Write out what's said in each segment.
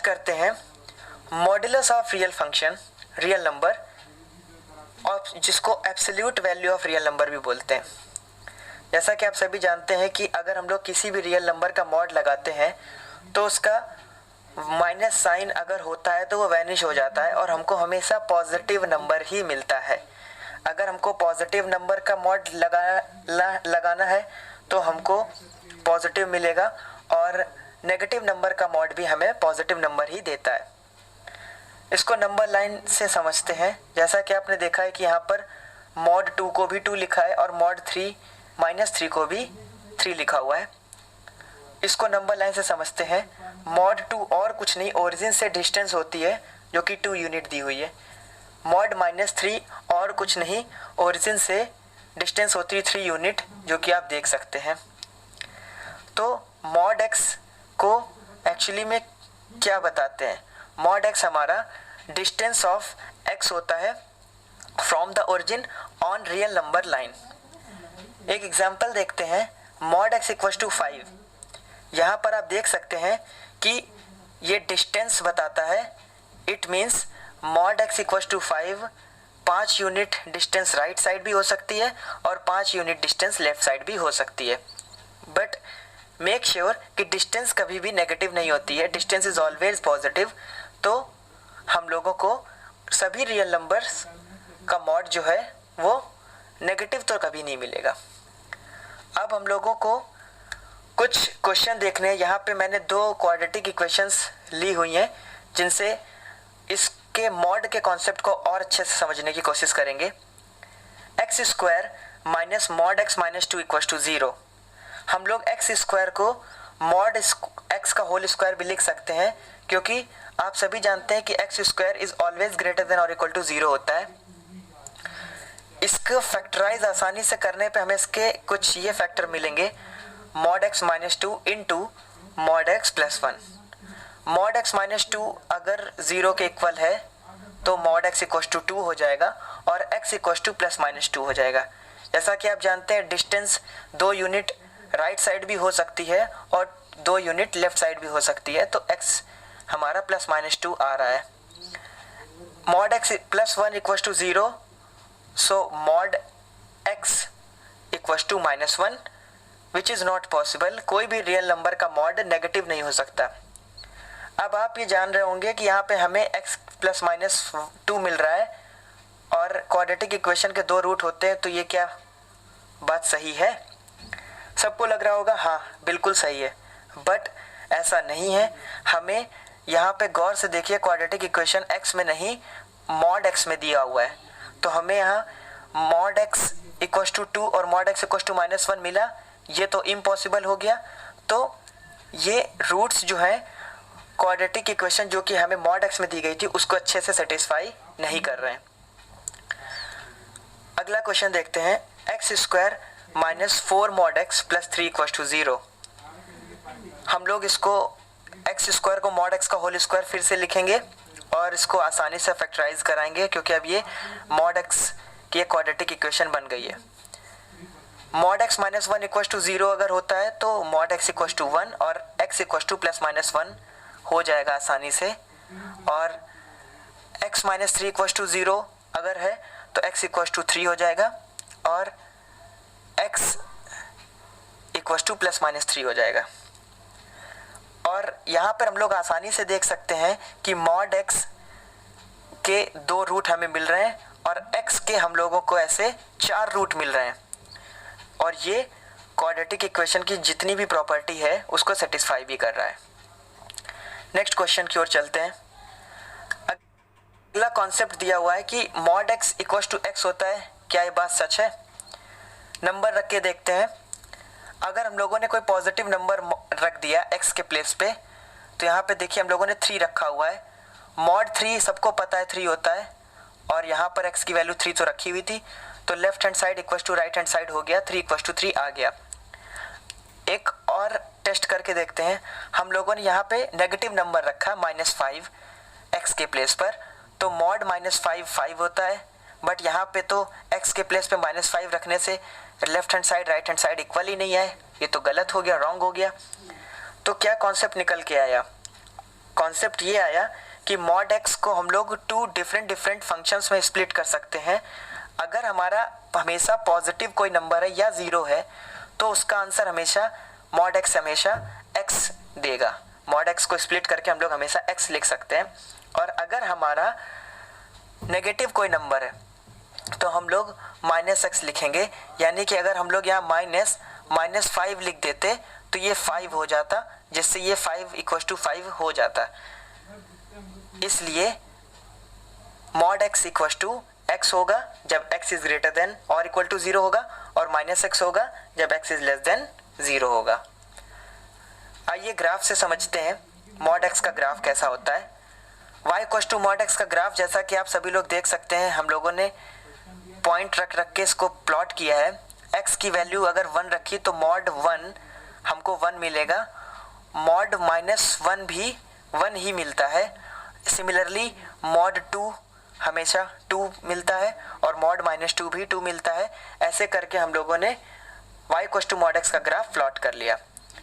बात करते हैं modulus of real function, real number, और जिसको absolute value of real number भी बोलते हैं। जैसा कि आप सभी जानते हैं कि अगर हम लोग किसी भी रियल नंबर का मॉड लगाते हैं तो उसका माइनस साइन अगर होता है तो वो वैनिश हो जाता है और हमको हमेशा पॉजिटिव नंबर ही मिलता है। अगर हमको पॉजिटिव नंबर का मॉड लगाना है तो हमको पॉजिटिव मिलेगा और नेगेटिव नंबर का मॉड भी हमें पॉजिटिव नंबर ही देता है। इसको नंबर लाइन से समझते हैं। जैसा कि आपने देखा है कि यहाँ पर मॉड 2 को भी 2 लिखा है और मॉड 3 -3 को भी 3 लिखा हुआ है। इसको नंबर लाइन से समझते हैं। मॉड 2 और कुछ नहीं, ओरिजिन से डिस्टेंस होती है जो कि 2 यूनिट दी हुई है। मॉड -3 और कुछ नहीं, ओरिजिन से डिस्टेंस होती है 3 यूनिट, जो कि आप देख सकते हैं। तो मॉड x को एक्चुअली में क्या बताते हैं? मॉड x हमारा डिस्टेंस ऑफ x होता है from the origin on real number line. एक एग्जांपल देखते हैं। Mod x equal to 5। यहाँ पर आप देख सकते हैं कि ये डिस्टेंस बताता है। It means mod x equal to 5, 5 unit distance right side भी हो सकती है और 5 यूनिट डिस्टेंस लेफ्ट साइड भी हो सकती है। बट मेक श्योर कि डिस्टेंस कभी भी नेगेटिव नहीं होती है, डिस्टेंस इज ऑलवेज पॉजिटिव। तो हम लोगों को सभी रियल नंबर्स का मॉड जो है वो नेगेटिव तो कभी नहीं मिलेगा। अब हम लोगों को कुछ क्वेश्चन देखने हैं। यहाँ पे मैंने 2 क्वाड्रेटिक इक्वेशंस ली हुई हैं जिनसे इसके मॉड के कॉन्सेप्ट को और अच्छे से समझने की कोशिश करेंगे। x² minus mod x minus 2 equal to 0। हम लोग x² को मॉड x का होल स्क्वायर भी लिख सकते हैं, क्योंकि आप सभी जानते हैं कि x² is always greater than और इक्वल टू 0 होता है। इसको फैक्टराइज आसानी से करने पे हमें इसके कुछ ये फैक्टर मिलेंगे। Mod x minus 2 into mod x plus 1। Mod x minus 2 अगर 0 के इक्वल है तो मॉड x इक्वल टू 2 हो जाएगा और x equal two plus minus 2 हो जाएगा। जैसा कि आप जानते हैं डिस्टेंस 2 यूनिट राइट साइड भी हो सकती है और 2 यूनिट लेफ्ट साइड भी हो सकती है, तो x हमारा प्लस माइनस 2 आ रहा है। Mod x plus 1 equal to 0, so mod x equal to minus 1 which is not possible. कोई भी रियल नंबर का मॉड नेगेटिव नहीं हो सकता। अब आप ये जान रहे होंगे कि यहाँ पे हमें x प्लस माइनस 2 मिल रहा है और क्वाड्रेटिक इक्वेशन के 2 रूट होते हैं, तो ये क्या बात सही है? सबको लग रहा होगा हाँ बिल्कुल सही है, बट ऐसा नहीं है। हमें यहाँ पे गौर से देखिए, क्वाड्रेटिक इक्वेशन x में नहीं मॉड x में दिया हुआ है, तो हमें यहाँ मॉड x इक्वल टू 2 और मॉड x इक्वल टू -1 मिला। ये तो इम्पॉसिबल हो गया। तो ये रूट्स जो हैं क्वाड्रेटिक इक्वेशन जो कि हमें मॉड x में दी गई थी उसको अच्छे से सेटिस्फाई नहीं कर रहे हैं। अगला क्वेश्चन देखते हैं। x² minus 4 mod x plus 3 equal to 0। हम लोग इसको x² को मॉड x का होल स्क्वायर फिर से लिखेंगे और इसको आसानी से फैक्टराइज कराएंगे, क्योंकि अब ये मॉड x की एक क्वाड्रेटिक इक्वेशन बन गई है। Mod x minus 1 equal to 0 अगर होता है तो मॉड x इक्वल टू 1 और x equal two plus minus 1 हो जाएगा आसानी से, और x माइनस 3 इक्वल टू 0 अगर है तो x इक्वल टू 3 हो जाएगा और x equal two plus minus 3 हो जाएगा। और यहाँ पर हम लोग आसानी से देख सकते हैं कि मॉड x के 2 रूट हमें मिल रहे हैं और x के हम लोगों को ऐसे 4 रूट मिल रहे हैं, और ये क्वाड्रेटिक इक्वेशन की जितनी भी प्रॉपर्टी है उसको सेटिस्फाई भी कर रहा है। नेक्स्ट क्वेश्चन की ओर चलते हैं। अगला कॉन्सेप्ट दिया हुआ है कि mod x equal to x होता है। क्या ये बात सच है? नंबर रख के देखते हैं। अगर हम लोगों ने कोई पॉजिटिव नंबर रख दिया x के प्लेस पे, तो यहाँ पे देखिए हम लोगों ने 3 रखा हुआ है। मॉड 3 सबको पता है 3 होता है, और यहाँ पर x की वैल्यू 3 तो रखी हुई थी, तो left hand side equal to right hand side हो गया, 3 इक्वल टू 3 आ गया। एक और टेस्ट करके देखते हैं। हम लोगों ने यहाँ पे नेगेटिव नंबर रखा -5 x के प्लेस पर, तो मॉड -5 5 होता है, बट यहाँ पे तो x के प्लेस पे -5 रखने से left hand side right hand side equal ही नहीं है। ये तो गलत हो गया, रॉन्ग हो गया। तो क्या कॉन्सेप्ट निकल के आया? कॉन्सेप्ट ये आया कि मॉड एक्स को हम लोग टू डिफरेंट फंक्शंस में स्प्लिट कर सकते हैं। अगर हमारा हमेशा पॉजिटिव कोई नंबर है या ज़ीरो है तो उसका आंसर हमेशा मॉड एक्स हमेशा एक्स देगा। मॉड एक्स को स्प्लिट करके हम लोग हमेशा एक्स लिख सकते हैं। और अगर हमारा नेगेटिव कोई नंबर है तो हम लोग माइनस एक्स लिखेंगे, यानी कि अगर हम लोग यहाँ -5 लिख देते तो ये 5 हो जाता, जिससे ये 5 = 5 हो जाता। इसलिए मॉड एक्स = x होगा जब x इज ग्रेटर देन और इक्वल टू 0 होगा, और -x होगा जब x इज लेस देन 0 होगा। आइए ग्राफ से समझते हैं मॉड x का ग्राफ कैसा होता है। y = मॉड x का ग्राफ, जैसा कि आप सभी लोग देख सकते हैं, हम लोगों ने पॉइंट रख के इसको प्लॉट किया है। x की वैल्यू अगर 1 रखी तो मॉड 1 हमको 1 मिलेगा, मॉड -1 भी 1 ही मिलता है। सिमिलरली मॉड 2 हमेशा 2 मिलता है और मॉड -2 भी 2 मिलता है। ऐसे करके हम लोगों ने y = मॉड x का ग्राफ प्लॉट कर लिया।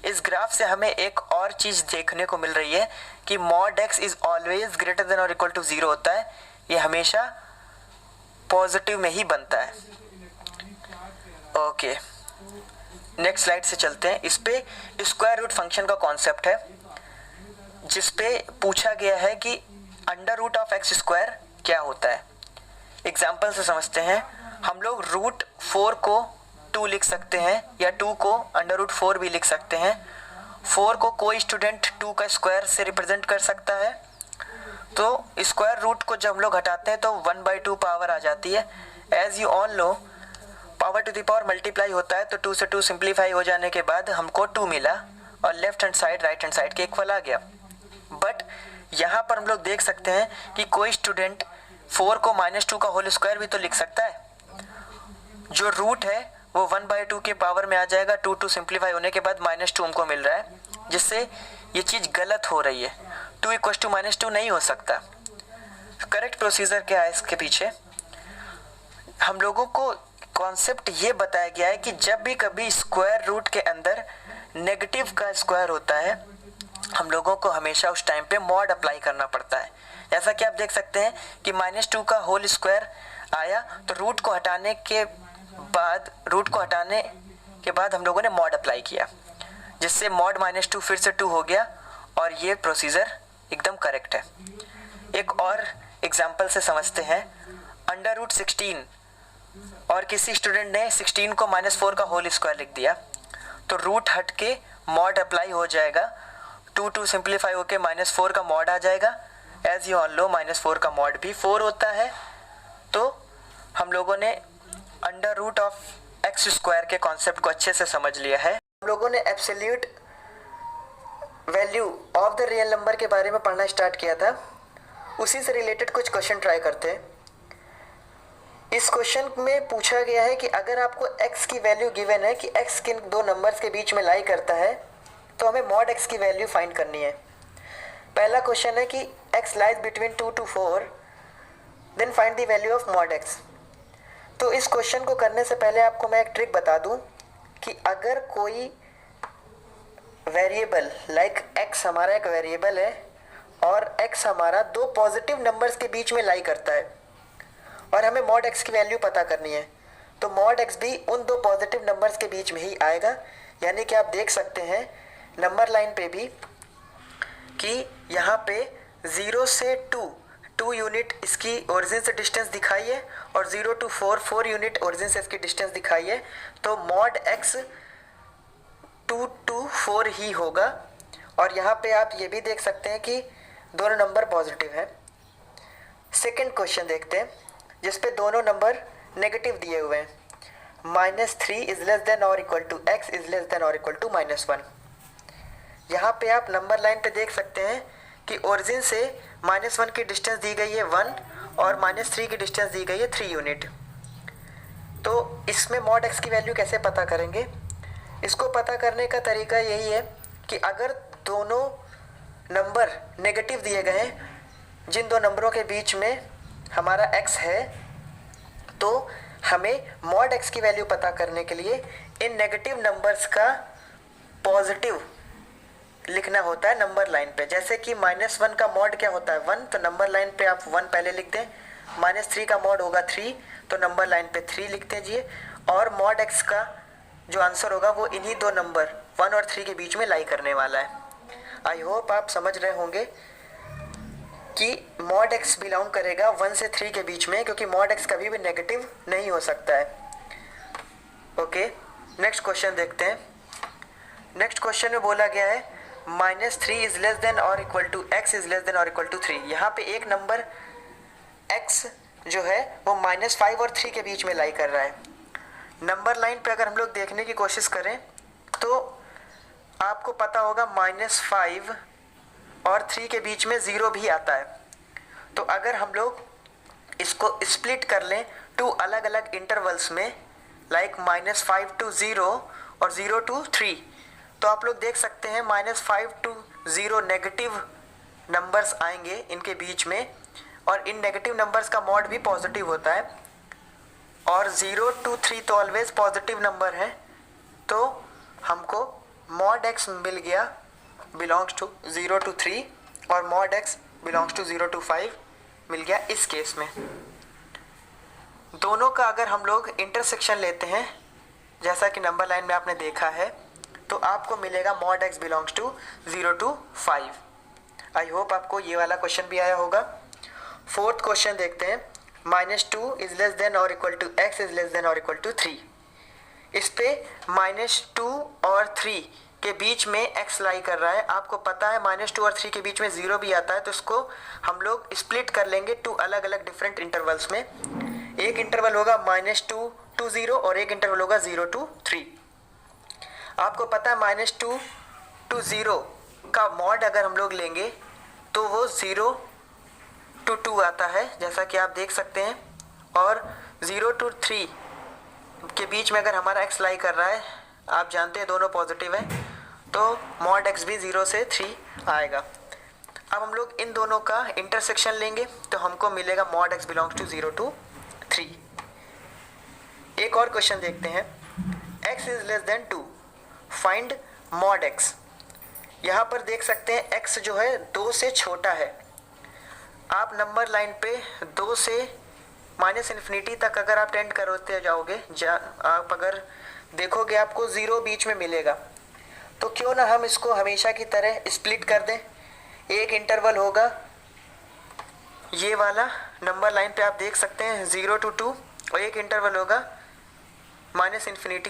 इस ग्राफ से हमें एक और चीज़ देखने को मिल रही है कि mod x is always greater than और इक्वल टू 0 होता है। ये हमेशा पॉजिटिव में ही बनता है। ओके, नेक्स्ट स्लाइड से चलते हैं। इस पे स्क्वायर रूट फंक्शन का कॉन्सेप्ट है, जिस पे पूछा गया है कि √(x²) क्या होता है। एग्जाम्पल से समझते हैं। हम लोग √4 को 2 लिख सकते हैं या 2 को √4 भी लिख सकते हैं। 4 को कोई स्टूडेंट 2 का स्क्वायर से रिप्रेजेंट कर सकता है। तो स्क्वायर रूट को जब हम लोग हटाते हैं तो 1/2 पावर आ जाती है। As you all know, power to the power multiply होता है, तो 2 से 2 सिंप्लीफाई हो जाने के बाद हमको 2 मिला और left hand side right hand side के इक्वल आ गया। बट यहाँ पर हम लोग देख सकते हैं कि कोई स्टूडेंट 4 को -2 का होल स्क्वायर भी तो लिख सकता है। जो रूट है वो 1/2 के पावर में आ जाएगा। 2 सिंप्लीफाई होने के बाद -2 हमको मिल रहा है, जिससे ये चीज़ गलत हो रही है। 2 = -2 नहीं हो सकता। करेक्ट प्रोसीजर क्या है इसके पीछे? हम लोगों को कॉन्सेप्ट ये बताया गया है कि जब भी कभी स्क्वायर रूट के अंदर नेगेटिव का स्क्वायर होता है, हम लोगों को हमेशा उस टाइम पे मॉड अप्लाई करना पड़ता है। जैसा कि आप देख सकते हैं कि -2 का होल स्क्वायर आया तो रूट को हटाने के बाद हम लोगों ने मॉड अप्लाई किया, जिससे मॉड -2 फिर से 2 हो गया और ये प्रोसीजर एकदम करेक्ट है। एक और एग्जाम्पल से समझते हैं। √16 और किसी स्टूडेंट ने 16 को -4 का होल स्क्वायर लिख दिया, तो रूट हट के मॉड अप्लाई हो जाएगा। 2 सिंप्लीफाई होके -4 का मॉड आ जाएगा। एज यू ऑल नो, -4 का मॉड भी 4 होता है। तो हम लोगों ने √(x² के कॉन्सेप्ट को अच्छे से समझ लिया है। हम लोगों ने absolute value of the real number के बारे में पढ़ना स्टार्ट किया था। उसी से रिलेटेड कुछ क्वेश्चन ट्राई करते हैं। इस क्वेश्चन में पूछा गया है कि अगर आपको x की वैल्यू गिवन है कि x किन दो नंबर्स के बीच में लाई करता है, तो हमें मॉड x की वैल्यू फाइंड करनी है। पहला क्वेश्चन है कि x lies between 2 to 4, then find the value of mod x। तो इस क्वेश्चन को करने से पहले आपको मैं एक ट्रिक बता दूं कि अगर कोई वेरिएबल लाइक x हमारा एक वेरिएबल है और x हमारा दो पॉजिटिव नंबर्स के बीच में लाई करता है और हमें मॉड x की वैल्यू पता करनी है, तो मॉड x भी उन दो पॉजिटिव नंबर्स के बीच में ही आएगा। यानी कि आप देख सकते हैं नंबर लाइन पे भी कि यहाँ पे 0 से 2 यूनिट इसकी ओरिजिन से डिस्टेंस दिखाई है और 0 to 4 यूनिट ओरिजिन से इसकी डिस्टेंस दिखाई है। तो मॉड x 2 to 4 ही होगा। और यहाँ पे आप ये भी देख सकते हैं कि दोनों नंबर पॉजिटिव हैं। सेकंड क्वेश्चन देखते हैं, जिस पे दोनों नंबर नेगेटिव दिए हुए हैं। -3 इज लेस देन और equal to x is less than और इक्वल टू -1। यहाँ पे आप नंबर लाइन पे देख सकते हैं कि ओरिजिन से -1 की डिस्टेंस दी गई है 1 और -3 की डिस्टेंस दी गई है 3 यूनिट। तो इसमें मॉड x की वैल्यू कैसे पता करेंगे? इसको पता करने का तरीका यही है कि अगर दोनों नंबर नेगेटिव दिए गए हैं, जिन दो नंबरों के बीच में हमारा x है, तो हमें मॉड x की वैल्यू पता करने के लिए इन नेगेटिव नंबर्स का पॉजिटिव लिखना होता है नंबर लाइन पे। जैसे कि -1 का मॉड क्या होता है 1, तो नंबर लाइन पे आप 1 पहले लिखते हैं। -3 का मॉड होगा 3, तो नंबर लाइन पे 3 लिख दीजिए। और मॉड x का जो आंसर होगा वो इन्हीं दो नंबर 1 और 3 के बीच में लाई करने वाला है। आई होप आप समझ रहे होंगे कि मॉड x बिलोंग करेगा 1 से 3 के बीच में, क्योंकि मॉड x कभी भी नेगेटिव नहीं हो सकता है। ओके, नेक्स्ट क्वेश्चन देखते हैं। नेक्स्ट क्वेश्चन में बोला गया है -3 इज लेस देन और equal to x is less than और इक्वल टू 3। यहाँ पे एक नंबर x जो है वो -5 और 3 के बीच में लाई कर रहा है। नंबर लाइन पे अगर हम लोग देखने की कोशिश करें तो आपको पता होगा -5 और 3 के बीच में 0 भी आता है। तो अगर हम लोग इसको स्प्लिट कर लें 2 अलग अलग इंटरवल्स में, लाइक -5 to 0 और 0 to 3, तो आप लोग देख सकते हैं -5 to 0 नेगेटिव नंबर्स आएंगे इनके बीच में, और इन नेगेटिव नंबर्स का मॉड भी पॉजिटिव होता है। और 0 to 3 तो ऑलवेज पॉजिटिव नंबर है, तो हमको मॉड x मिल गया बिलोंग्स टू 0 to 3 और mod x belongs to 0 to 5 मिल गया इस केस में। दोनों का अगर हम लोग इंटरसेक्शन लेते हैं जैसा कि नंबर लाइन में आपने देखा है, तो आपको मिलेगा mod x belongs to 0 to 5। I hope आपको ये वाला क्वेश्चन भी आया होगा। फोर्थ क्वेश्चन देखते हैं। -2 इज लेस देन और equal to x is less than और इक्वल टू 3। इस पे -2 और 3 के बीच में x लाई कर रहा है। आपको पता है -2 और 3 के बीच में 0 भी आता है, तो इसको हम लोग स्प्लिट कर लेंगे 2 अलग अलग डिफरेंट इंटरवल्स में। एक इंटरवल होगा -2 to 0 और एक इंटरवल होगा 0 to 3। आपको पता है -2 to 0 का मॉड अगर हम लोग लेंगे तो वो 0 to 2 आता है, जैसा कि आप देख सकते हैं। और 0 to 3 के बीच में अगर हमारा x लाई कर रहा है, आप जानते हैं दोनों पॉजिटिव है, तो मॉड x भी 0 से 3 आएगा। अब हम लोग इन दोनों का इंटरसेक्शन लेंगे तो हमको मिलेगा mod x belongs to 0 to 3। एक और क्वेश्चन देखते हैं। x is less than 2, find mod x। यहाँ पर देख सकते हैं x जो है 2 से छोटा है। आप नंबर लाइन पे 2 से -∞ तक अगर आप टेंड करते जाओगे, आप अगर देखोगे आपको 0 बीच में मिलेगा। तो क्यों ना हम इसको हमेशा की तरह स्प्लिट कर दें। एक इंटरवल होगा ये वाला, नंबर लाइन पे आप देख सकते हैं 0 to 2, और एक इंटरवल होगा -∞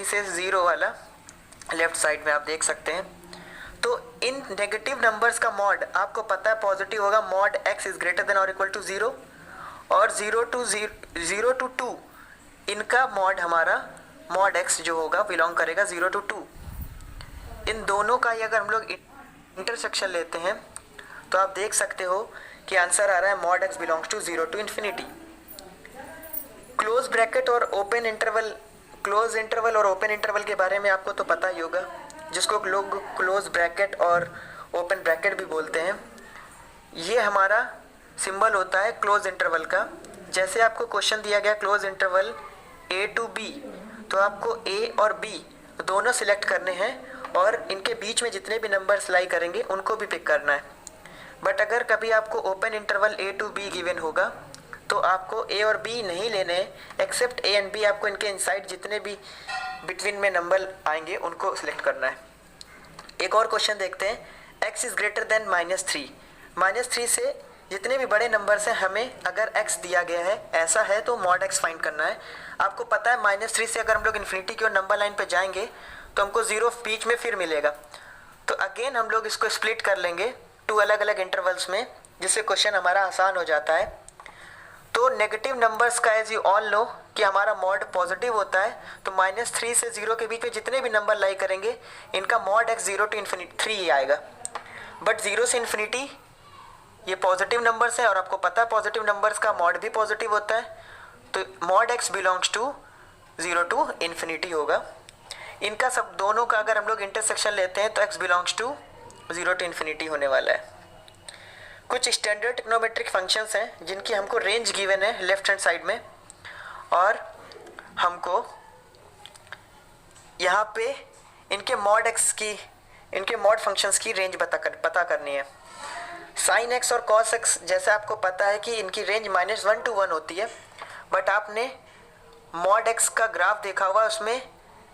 से 0 वाला, लेफ्ट साइड में आप देख सकते हैं। तो इन नेगेटिव नंबर्स का मॉड आपको पता है पॉजिटिव होगा, mod x is greater than और इक्वल टू 0, और 0 to 2 इनका मॉड हमारा मॉड x जो होगा बिलोंग करेगा 0 to 2। इन दोनों का ही अगर हम लोग इंटरसेक्शन लेते हैं तो आप देख सकते हो कि आंसर आ रहा है mod x belongs to 0 to ∞। Close bracket और ओपन इंटरवल, क्लोज इंटरवल और ओपन इंटरवल के बारे में आपको तो पता ही होगा, जिसको लोग क्लोज ब्रैकेट और ओपन ब्रैकेट भी बोलते हैं। ये हमारा सिंबल होता है क्लोज इंटरवल का। जैसे आपको क्वेश्चन दिया गया close interval a to b, तो आपको a और b दोनों सिलेक्ट करने हैं और इनके बीच में जितने भी नंबर्स लाई करेंगे उनको भी पिक करना है। बट अगर कभी आपको open interval a to b given होगा तो आपको a और b नहीं लेने, एक्सेप्ट a एंड b आपको इनके इनसाइड जितने भी बिटवीन में नंबर आएंगे उनको सिलेक्ट करना है। एक और क्वेश्चन देखते हैं। x is greater then -3। -3 से जितने भी बड़े नंबर्स हैं, हमें अगर x दिया गया है ऐसा है तो मॉड x फाइंड करना है। आपको पता है -3 से अगर हम लोग इन्फिनिटी की ओर नंबर लाइन पे जाएंगे तो हमको 0 बीच में फिर मिलेगा। तो अगेन हम लोग इसको स्प्लिट कर लेंगे 2 अलग अलग इंटरवल्स में, जिससे क्वेश्चन हमारा आसान हो जाता है। तो नेगेटिव नंबर्स का एज यू ऑल नो कि हमारा मॉड पॉजिटिव होता है, तो -3 से 0 के बीच में जितने भी नंबर लाई करेंगे इनका मॉड x 0 to ∞3 ही आएगा। बट 0 से ∞ ये पॉजिटिव नंबर्स हैं और आपको पता है पॉजिटिव नंबर्स का मॉड भी पॉजिटिव होता है, तो mod x belongs to 0 to ∞ होगा। इनका सब दोनों का अगर हम लोग इंटरसेक्शन लेते हैं तो x बिलोंग्स टू 0 to ∞ होने वाला है। कुछ स्टैंडर्ड ट्रिग्नोमेट्रिक फंक्शंस हैं जिनकी हमको रेंज गिवन है लेफ्ट हैंड साइड में, और हमको यहाँ पे इनके मॉड x की इनके मॉड फंक्शंस की रेंज पता करनी है। साइन एक्स और कॉस एक्स जैसे आपको पता है कि इनकी रेंज -1 to 1 होती है, बट आपने मॉड एक्स का ग्राफ देखा हुआ, उसमें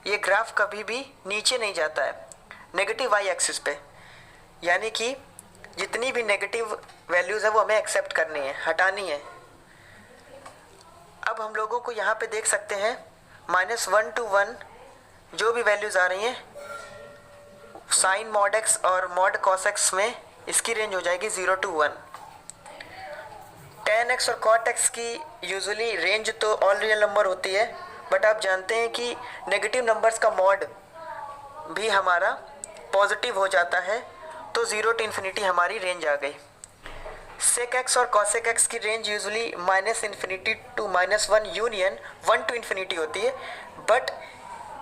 ये ग्राफ कभी भी नीचे नहीं जाता है नेगेटिव वाई एक्सिस पे, यानी कि जितनी भी नेगेटिव वैल्यूज़ है वो हमें एक्सेप्ट करनी है, हटानी है। अब हम लोगों को यहाँ पे देख सकते हैं -1 to 1 जो भी वैल्यूज़ आ रही हैं साइन मॉड एक्स और मॉड कॉस एक्स में, इसकी रेंज हो जाएगी 0 to 1। tan x और cot x की यूजुअली रेंज तो ऑल रियल नंबर होती है, बट आप जानते हैं कि नेगेटिव नंबर्स का मॉड भी हमारा पॉजिटिव हो जाता है, तो 0 to ∞ हमारी रेंज आ गई। sec x और cosec x की range usually -∞ to -1 union 1 to ∞ होती है, but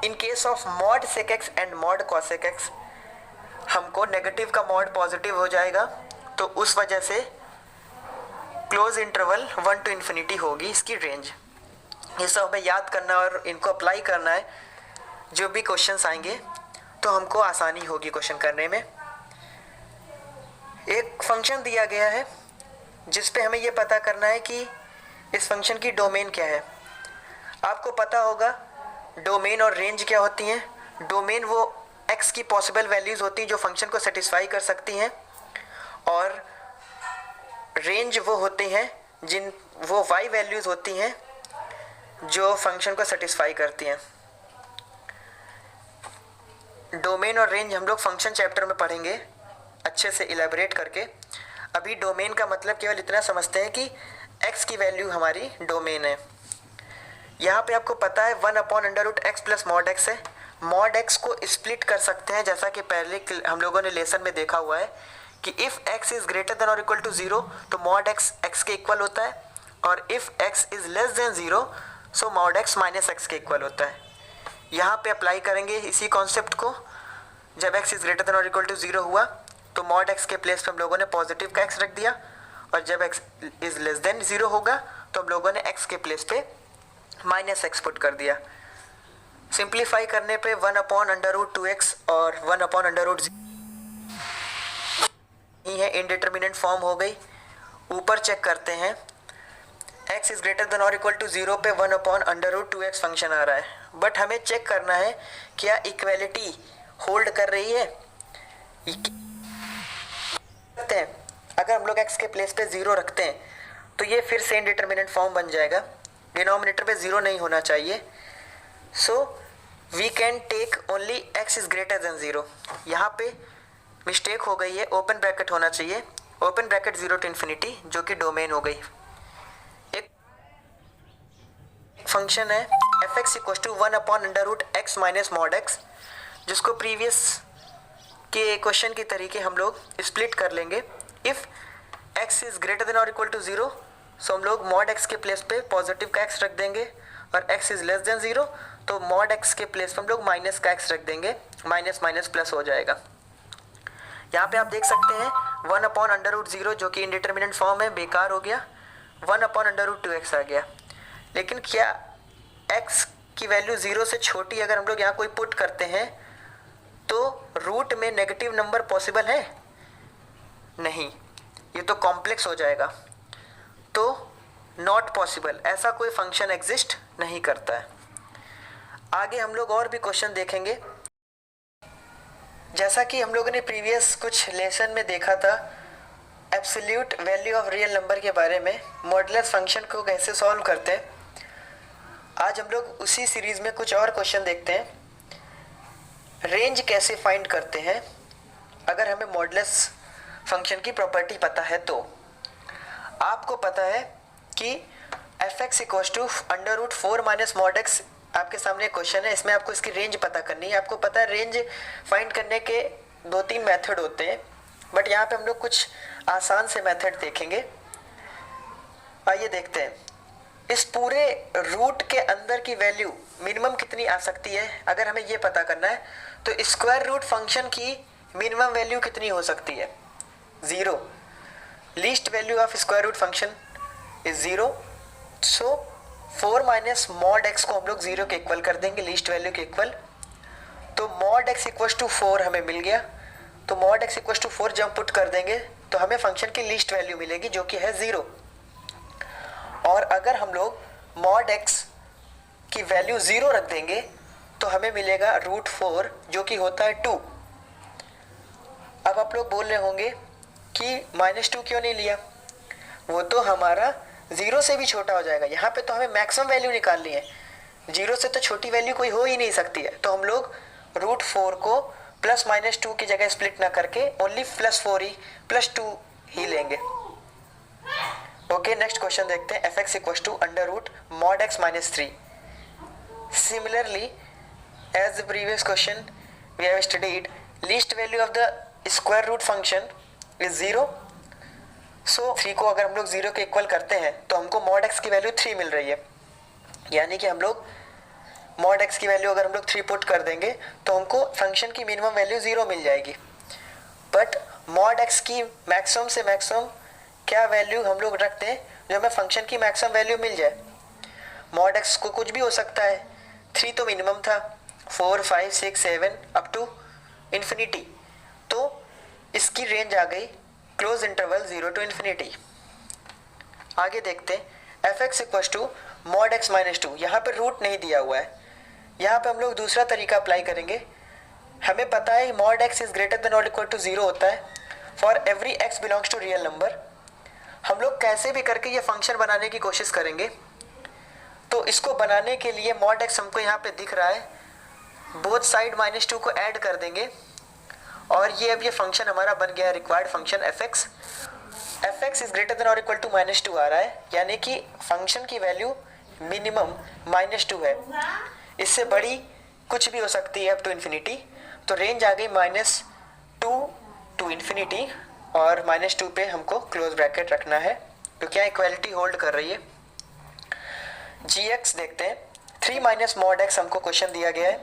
in case of mod sec x and mod cosec x हमको नेगेटिव का मॉड पॉजिटिव हो जाएगा, तो उस वजह से क्लोज इंटरवल 1 to ∞ होगी इसकी रेंज। ये सब हमें याद करना और इनको अप्लाई करना है, जो भी क्वेश्चंस आएंगे तो हमको आसानी होगी क्वेश्चन करने में। एक फंक्शन दिया गया है जिस पे हमें ये पता करना है कि इस फंक्शन की डोमेन क्या है। आपको पता होगा डोमेन और रेंज क्या होती हैं। डोमेन वो x की पॉसिबल वैल्यूज़ होती हैं जो फंक्शन को सेटिस्फाई कर सकती हैं, और रेंज वो होते हैं वो y वैल्यूज़ होती हैं जो फंक्शन को सेटिस्फाई करती हैं। डोमेन और रेंज हम लोग फंक्शन चैप्टर में पढ़ेंगे अच्छे से इलेबोरेट करके। अभी डोमेन का मतलब केवल इतना समझते हैं कि x की वैल्यू हमारी डोमेन है। यहाँ पे आपको पता है 1/√x प्लस मॉड x है। मॉड x को स्प्लिट कर सकते हैं, जैसा कि पहले हम लोगों ने लेसन में देखा हुआ है कि if x is greater than और इक्वल टू 0 तो मॉड x x के इक्वल होता है, और if x is less than 0 so mod x minus x के इक्वल होता है। यहाँ पे अप्लाई करेंगे इसी कॉन्सेप्ट को। जब x इज़ ग्रेटर देन और इक्वल टू 0 हुआ तो मॉड x के प्लेस पे हम लोगों ने पॉजिटिव का x रख दिया, और जब x इज़ लेस देन 0 होगा तो हम लोगों ने x के प्लेस पे माइनस x पुट कर दिया। सिंप्लीफाई करने पे 1/√2x और 1/√0 ही है, इनडिटर्मिनेंट फॉर्म हो गई। ऊपर चेक करते हैं x इज़ ग्रेटर देन और इक्वल टू 0 पे 1/√2x फंक्शन आ रहा है, बट हमें चेक करना है क्या इक्वेलिटी होल्ड कर रही है। अगर हम लोग x के प्लेस पे 0 रखते हैं तो ये फिर से इनडिटर्मिनेंट फॉर्म बन जाएगा, डिनोमिनेटर पे 0 नहीं होना चाहिए। So we can take only x is greater than 0। यहाँ पे मिस्टेक हो गई है, ओपन ब्रैकेट होना चाहिए, ओपन ब्रैकेट 0 to ∞, जो कि डोमेन हो गई। एक फंक्शन है f(x) = 1/√x minus mod x, जिसको प्रीवियस के क्वेश्चन की तरीके हम लोग स्प्लिट कर लेंगे। If x is greater than और इक्वल टू 0 सो हम लोग मॉड x के प्लेस पे पॉजिटिव का x रख देंगे, और x इज़ लेस देन 0 तो मॉड x के प्लेस पे हम लोग माइनस का x रख देंगे, माइनस माइनस प्लस हो जाएगा। यहाँ पे आप देख सकते हैं 1/√0 जो कि इनडिटर्मिनेंट फॉर्म है बेकार हो गया, 1/√2x आ गया। लेकिन क्या x की वैल्यू 0 से छोटी अगर हम लोग यहाँ कोई पुट करते हैं तो रूट में नेगेटिव नंबर पॉसिबल है? नहीं, ये तो कॉम्प्लेक्स हो जाएगा, तो नॉट पॉसिबल, ऐसा कोई फंक्शन एग्जिस्ट नहीं करता है। आगे हम लोग और भी क्वेश्चन देखेंगे। जैसा कि हम लोगों ने प्रीवियस कुछ लेसन में देखा था absolute value of real number के बारे में, मॉडुलस फंक्शन को कैसे सॉल्व करते हैं, आज हम लोग उसी सीरीज़ में कुछ और क्वेश्चन देखते हैं। रेंज कैसे फाइंड करते हैं अगर हमें मॉडुलस फंक्शन की प्रॉपर्टी पता है तो। आपको पता है कि f(x) = √4 माइनस मॉड x, आपके सामने एक क्वेश्चन है, इसमें आपको इसकी रेंज पता करनी है। आपको पता है रेंज फाइंड करने के 2-3 मेथड होते हैं, बट यहाँ पे हम लोग कुछ आसान से मेथड देखेंगे। आइए देखते हैं इस पूरे रूट के अंदर की वैल्यू मिनिमम कितनी आ सकती है। अगर हमें ये पता करना है तो स्क्वायर रूट फंक्शन की मिनिमम वैल्यू कितनी हो सकती है? 0। Least value of square root function is 0। So 4 minus mod x को हम लोग 0 के इक्वल कर देंगे, लीस्ट वैल्यू के इक्वल। तो मॉड x = 4 हमें मिल गया। तो मॉड एक्स इक्वल टू 4 जब पुट कर देंगे तो हमें फंक्शन की लीस्ट वैल्यू मिलेगी जो कि है 0। और अगर हम लोग मॉड एक्स की वैल्यू 0 रख देंगे तो हमें मिलेगा √4 जो कि होता है 2। अब आप लोग बोल रहे होंगे कि -2 क्यों नहीं लिया, वो तो हमारा 0 से भी छोटा हो जाएगा। यहाँ पे तो हमें मैक्सिमम वैल्यू निकालनी है, 0 से तो छोटी वैल्यू कोई हो ही नहीं सकती है। तो हम लोग √4 को +-2 की जगह स्प्लिट ना करके ओनली +4 ही +2 ही लेंगे। ओके, नेक्स्ट क्वेश्चन देखते हैं। fx = √mod x - 3। Similarly, as the previous question we have studied, least value of the square root function is 0. So 3 को अगर हम लोग 0 के इक्वल करते हैं तो हमको mod x की वैल्यू 3 मिल रही है। यानी कि हम लोग mod x की वैल्यू अगर हम लोग 3 पुट कर देंगे तो हमको फंक्शन की मिनिमम वैल्यू 0 मिल जाएगी। बट mod x की मैक्सिमम से मैक्सिमम क्या वैल्यू हम लोग रखते हैं जो हमें फंक्शन की मैक्सिमम वैल्यू मिल जाए। mod x को कुछ भी हो सकता है, 3 तो मिनिमम था, 4, 5, 6, 7 अप टू इन्फिनिटी। तो इसकी रेंज आ गई क्लोज इंटरवल 0 to इन्फिनिटी। आगे देखते हैं fx = mod x - 2। यहाँ पे रूट नहीं दिया हुआ है, यहाँ पे हम लोग दूसरा तरीका अप्लाई करेंगे। हमें पता है mod x is greater than और इक्वल टू 0 होता है for every x belongs to real number. हम लोग कैसे भी करके ये फंक्शन बनाने की कोशिश करेंगे। तो इसको बनाने के लिए mod x हमको यहाँ पे दिख रहा है, बोथ साइड -2 को ऐड कर देंगे और ये अब ये फंक्शन हमारा बन गया है required function fx। fx is greater than और इक्वल टू -2 आ रहा है, यानी कि फंक्शन की वैल्यू मिनिमम -2 है, इससे बड़ी कुछ भी हो सकती है अप टू इन्फिनिटी। तो रेंज आ गई -2 to इन्फिनिटी और -2 पे हमको क्लोज ब्रैकेट रखना है, तो क्या इक्वालिटी होल्ड कर रही है। gx देखते हैं, 3 - mod x हमको क्वेश्चन दिया गया है।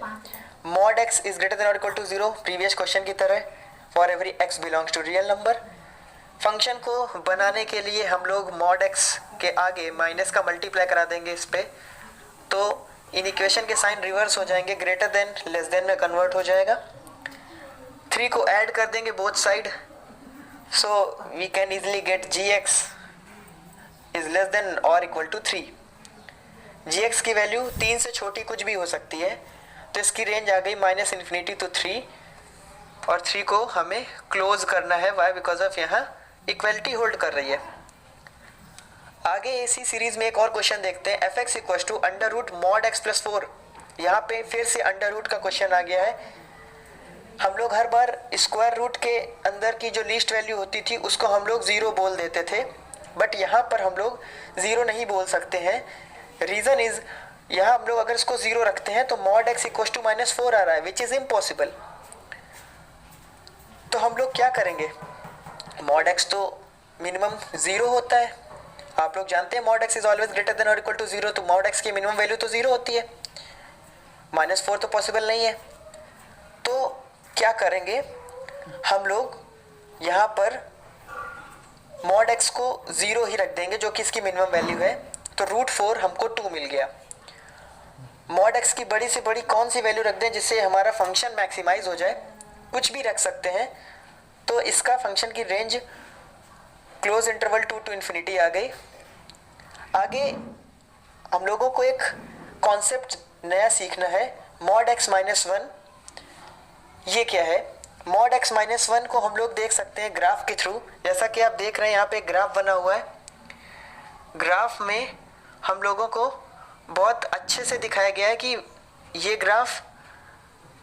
mod x is greater than और इक्वल टू 0 प्रीवियस क्वेश्चन की तरह for every x belongs to real number. Function को बनाने के लिए हम लोग mod x के आगे माइनस का मल्टीप्लाई करा देंगे इस पे, तो इन इक्वेशन के साइन रिवर्स हो जाएंगे, ग्रेटर देन लेस देन में कन्वर्ट हो जाएगा। 3 को ऐड कर देंगे both side, so we can easily get gx is less than और इक्वल टू 3। gx की वैल्यू 3 से छोटी कुछ भी हो सकती है, तो इसकी रेंज आ गई -∞ to 3 और 3 को हमें क्लोज करना है। वाई? बिकॉज ऑफ यहाँ इक्वलिटी होल्ड कर रही है। आगे इसी सीरीज में एक और क्वेश्चन देखते हैं। fx = √mod x + 4। यहाँ पे फिर से अंडर रूट का क्वेश्चन आ गया है। हम लोग हर बार स्क्वायर रूट के अंदर की जो लीस्ट वैल्यू होती थी उसको हम लोग 0 बोल देते थे, बट यहाँ पर हम लोग 0 नहीं बोल सकते हैं। रीज़न इज यहाँ हम लोग अगर इसको 0 रखते हैं तो mod x = -4 आ रहा है, विच इज़ इम्पॉसिबल। तो हम लोग क्या करेंगे, mod x तो मिनिमम 0 होता है, आप लोग जानते हैं mod x is always greater than और इक्वल टू 0, तो mod x की मिनिमम वैल्यू तो 0 होती है, -4 तो पॉसिबल नहीं है। तो क्या करेंगे हम लोग यहाँ पर mod x को 0 ही रख देंगे जो कि इसकी मिनिमम वैल्यू है, तो √4 हमको 2 मिल गया। mod x की बड़ी से बड़ी कौन सी वैल्यू रख दें जिससे हमारा फंक्शन मैक्सिमाइज हो जाए, कुछ भी रख सकते हैं। तो इसका फंक्शन की range closed interval 2 to infinity आ गई। आगे हम लोगों को एक कॉन्सेप्ट नया सीखना है, mod x - 1। ये क्या है? mod x - 1 को हम लोग देख सकते हैं ग्राफ के थ्रू। जैसा कि आप देख रहे हैं यहाँ पे एक ग्राफ बना हुआ है। ग्राफ में हम लोगों को बहुत अच्छे से दिखाया गया है कि ये ग्राफ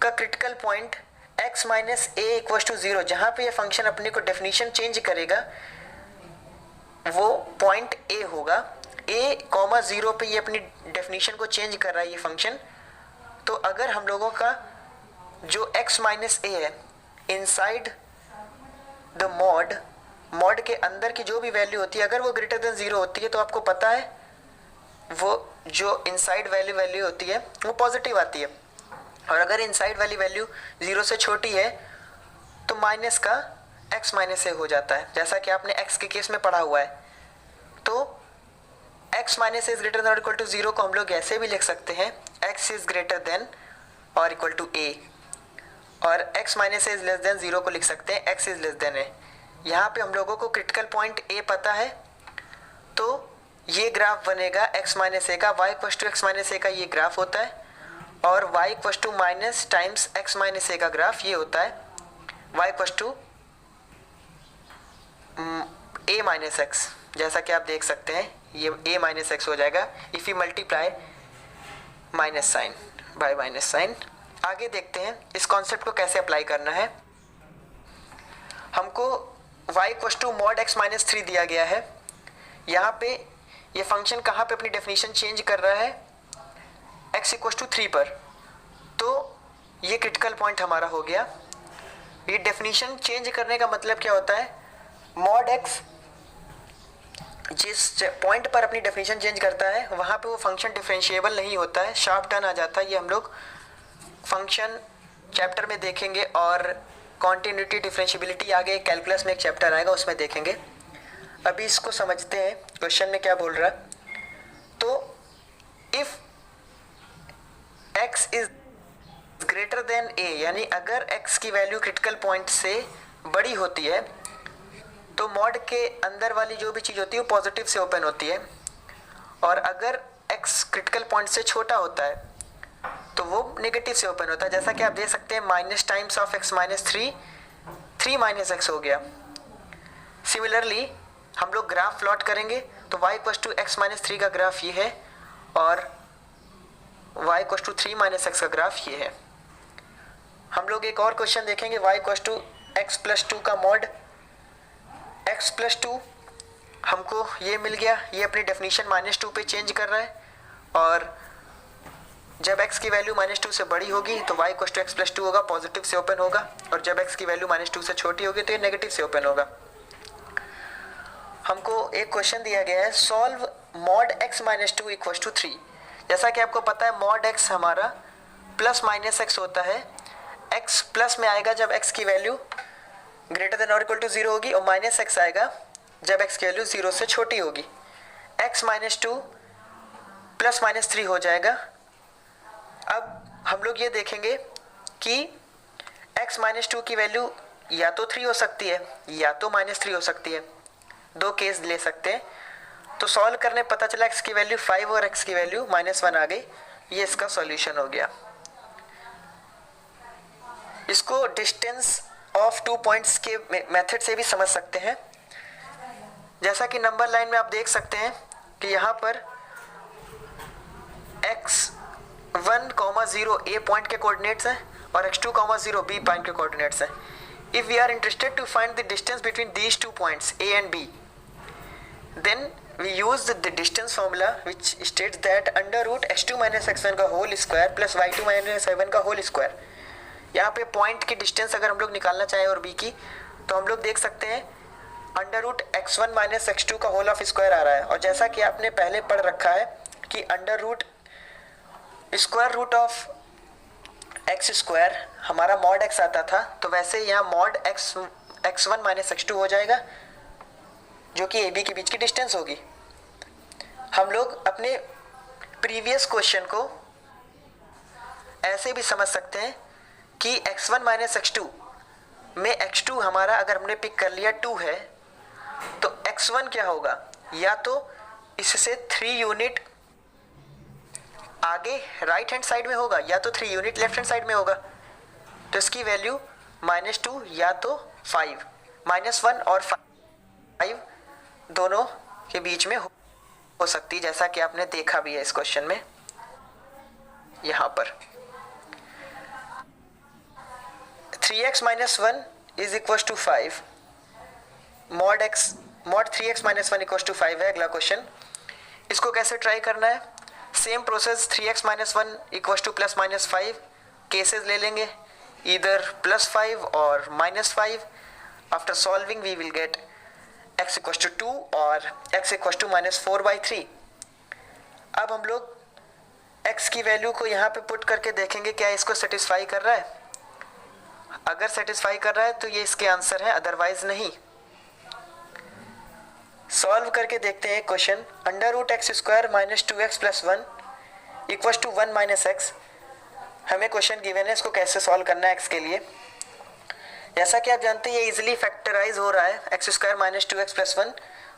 का क्रिटिकल पॉइंट x - a = 0, जहाँ पे ये फंक्शन अपने को डेफिनेशन चेंज करेगा वो पॉइंट a होगा। a, 0 पे ये अपनी डेफिनेशन को चेंज कर रहा है ये फंक्शन। तो अगर हम लोगों का जो x - a है इनसाइड द मॉड के अंदर की जो भी वैल्यू होती है, अगर वो ग्रेटर देन 0 होती है तो आपको पता है वो जो इनसाइड वैल्यू होती है वो पॉजिटिव आती है, और अगर इनसाइड वाली वैल्यू 0 से छोटी है तो माइनस का x - a हो जाता है, जैसा कि आपने x के केस में पढ़ा हुआ है। तो x - a is greater than और इक्वल टू 0 को हम लोग ऐसे भी लिख सकते हैं, x इज ग्रेटर देन और इक्वल टू a, और x minus A is less then 0 को लिख सकते हैं x इज लेस देन ए। यहाँ पे हम लोगों को क्रिटिकल पॉइंट ए पता है, तो ये ग्राफ बनेगा x माइनस ए का, y equals to x minus a का ये ग्राफ होता है, और y equals to minus times x minus a का ग्राफ ये होता है y equals to a minus x. जैसा कि आप देख सकते हैं ये a माइनस एक्स हो जाएगा if you multiply minus sign by minus sign. आगे देखते हैं इस कॉन्सेप्ट को कैसे अप्लाई करना है। हमको y equals to mod x minus 3 दिया गया है। यहाँ पे ये फंक्शन कहाँ पे अपनी डेफिनेशन चेंज कर रहा है, x इक्वल्स टू 3 पर, तो ये क्रिटिकल पॉइंट हमारा हो गया। ये डेफिनेशन चेंज करने का मतलब क्या होता है, मॉड x जिस पॉइंट पर अपनी डेफिनेशन चेंज करता है वहाँ पे वो फंक्शन डिफरेंशिएबल नहीं होता है, शार्प टर्न आ जाता है। ये हम लोग फंक्शन चैप्टर में देखेंगे, और कॉन्टिन्यूटी डिफरेंशिएबिलिटी आगे कैलकुलस में एक चैप्टर आएगा उसमें देखेंगे। अभी इसको समझते हैं क्वेश्चन में क्या बोल रहा है। तो if x is greater then a, यानी अगर x की वैल्यू क्रिटिकल पॉइंट से बड़ी होती है तो मॉड के अंदर वाली जो भी चीज़ होती है वो पॉजिटिव से ओपन होती है, और अगर x क्रिटिकल पॉइंट से छोटा होता है तो वो नेगेटिव से ओपन होता है। जैसा कि आप देख सकते हैं minus times of x minus 3 minus x हो गया। सिमिलरली हम लोग ग्राफ प्लॉट करेंगे तो y equals to x minus 3 का ग्राफ ये है, और y equals to 3 minus x का ग्राफ ये है। हम लोग एक और क्वेश्चन देखेंगे, y equals to x plus 2 का मॉड x प्लस 2 हमको ये मिल गया। ये अपनी डेफिनेशन माइनस 2 पे चेंज कर रहा है, और जब x की वैल्यू माइनस 2 से बड़ी होगी तो y equals to x plus 2 होगा, पॉजिटिव से ओपन होगा, और जब x की वैल्यू माइनस 2 से छोटी होगी तो ये नेगेटिव से ओपन होगा। हमको एक क्वेश्चन दिया गया है, solve mod x minus 2 equals to 3। जैसा कि आपको पता है मॉड x हमारा प्लस माइनस x होता है। x प्लस में आएगा जब x की वैल्यू ग्रेटर देन और इक्वल टू 0 होगी, और माइनस x आएगा जब x की वैल्यू 0 से छोटी होगी। x माइनस 2 प्लस माइनस 3 हो जाएगा। अब हम लोग ये देखेंगे कि x माइनस 2 की वैल्यू या तो 3 हो सकती है या तो माइनस 3 हो सकती है, दो केस ले सकते हैं। तो सॉल्व करने पता चला x की वैल्यू 5 और x की वैल्यू -1 आ गई। ये इसका सॉल्यूशन हो गया। इसको डिस्टेंस ऑफ 2 पॉइंट्स के मेथड से भी समझ सकते हैं। जैसा कि नंबर लाइन में आप देख सकते हैं कि यहाँ पर x1, 0 a पॉइंट के कोऑर्डिनेट्स हैं और x2, 0 b पॉइंट के कोऑर्डिनेट्स हैं। If we are interested to find the distance between these 2 points a and b, then we use the distance formula which states that under root x2 minus x1 का whole square plus y2 minus y1 का whole square। यहाँ पे point की distance अगर हम लोग निकालना चाहें और b की, तो हम लोग देख सकते हैं under root x1 minus x2 का होल ऑफ स्क्वायर आ रहा है। और जैसा कि आपने पहले पढ़ रखा है कि under root square root of x square हमारा मॉड x आता था, तो वैसे यहाँ मॉड x1 माइनस x2 हो जाएगा, जो कि ab के बीच की डिस्टेंस होगी। हम लोग अपने प्रीवियस क्वेश्चन को ऐसे भी समझ सकते हैं कि x1 माइनस x2 में x2 हमारा अगर हमने पिक कर लिया 2 है, तो x1 क्या होगा, या तो इससे 3 यूनिट आगे राइट हैंड साइड में होगा या तो 3 यूनिट लेफ्ट हैंड साइड में होगा। तो इसकी वैल्यू -2 या तो 5, -1 और 5 दोनों के बीच में हो सकती है, जैसा कि आपने देखा भी है इस क्वेश्चन में। यहाँ पर 3x - 1 is equal to 5, mod 3x - 1 equal to 5 है अगला क्वेश्चन। इसको कैसे ट्राई करना है, same process 3x - 1 equal to +-5 cases ले लेंगे, इधर +5 और -5। After solving we will get x equal to 2 और x इक्वल टू -4/3। अब हम लोग x की वैल्यू को यहाँ पे पुट करके देखेंगे क्या इसको सेटिस्फाई कर रहा है। अगर सेटिस्फाई कर रहा है तो ये इसके आंसर है, अदरवाइज नहीं। सॉल्व करके देखते हैं question. Under root x² -2x + 1 equal to 1 - x। हमें क्वेश्चन गिवन है, इसको कैसे सॉल्व करना है एक्स के लिए। जैसा कि आप जानते हैं ये इजीली फैक्टराइज हो रहा है, x square minus 2x plus 1,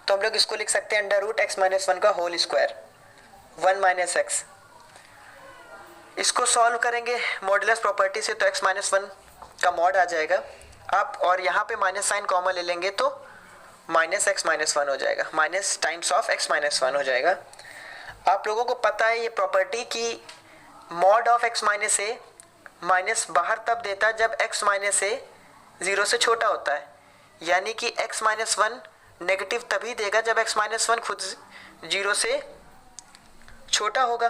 तो हम लोग इसको लिख सकते हैं अंडर रूट एक्स माइनस 1 का होल स्क्वायर 1 माइनस एक्स। इसको सॉल्व करेंगे मॉडुलस प्रॉपर्टी से तो एक्स माइनस 1 का मॉड आ जाएगा आप, और यहाँ पे माइनस साइन कॉमन ले लेंगे तो माइनस एक्स माइनस 1 हो जाएगा, minus times of x minus 1 हो जाएगा। आप लोगों को पता है ये प्रॉपर्टी कि mod of x minus A minus बाहर तब देता है जब एक्स माइनस ए 0 से छोटा होता है, यानी कि एक्स माइनस 1 नेगेटिव तभी देगा जब एक्स माइनस 1 खुद 0 से छोटा होगा।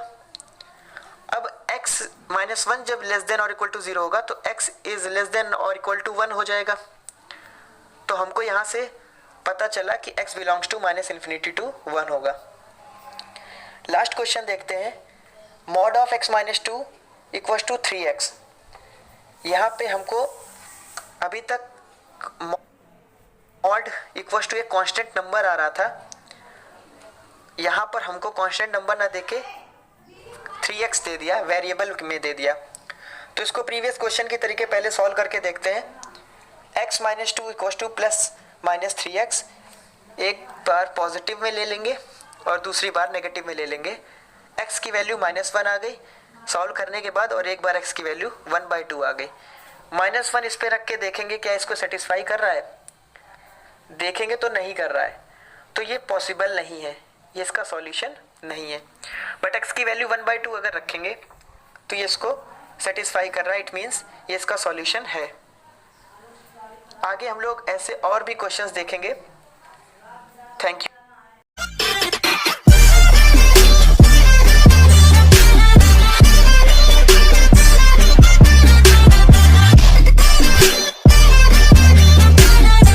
अब x माइनस 1 जब लेस देन और इक्वल टू 0 होगा तो x इज लेस देन और इक्वल टू 1 हो जाएगा। तो हमको यहाँ से पता चला कि x belongs to minus infinity to 1 होगा। लास्ट क्वेश्चन देखते हैं, mod of x minus 2 equals to 3x। यहाँ पे हमको अभी तक मॉड इक्वल्स टू एक कांस्टेंट नंबर आ रहा था, यहाँ पर हमको कांस्टेंट नंबर ना देके 3x दे दिया, वेरिएबल में दे दिया। तो इसको प्रीवियस क्वेश्चन के तरीके पहले सॉल्व करके देखते हैं। x minus 2 equals two plus minus 3x, एक बार पॉजिटिव में ले लेंगे और दूसरी बार नेगेटिव में ले लेंगे। x की वैल्यू माइनस 1 आ गई सॉल्व करने के बाद, और एक बार x की वैल्यू 1/2 आ गई। माइनस 1 इस पे रख के देखेंगे क्या इसको सेटिस्फाई कर रहा है, देखेंगे तो नहीं कर रहा है, तो ये पॉसिबल नहीं है, ये इसका सॉल्यूशन नहीं है। बट x की वैल्यू 1/2 अगर रखेंगे तो ये इसको सेटिस्फाई कर रहा है, इट मीन्स ये इसका सॉल्यूशन है। आगे हम लोग ऐसे और भी क्वेश्चंस देखेंगे। Thank you.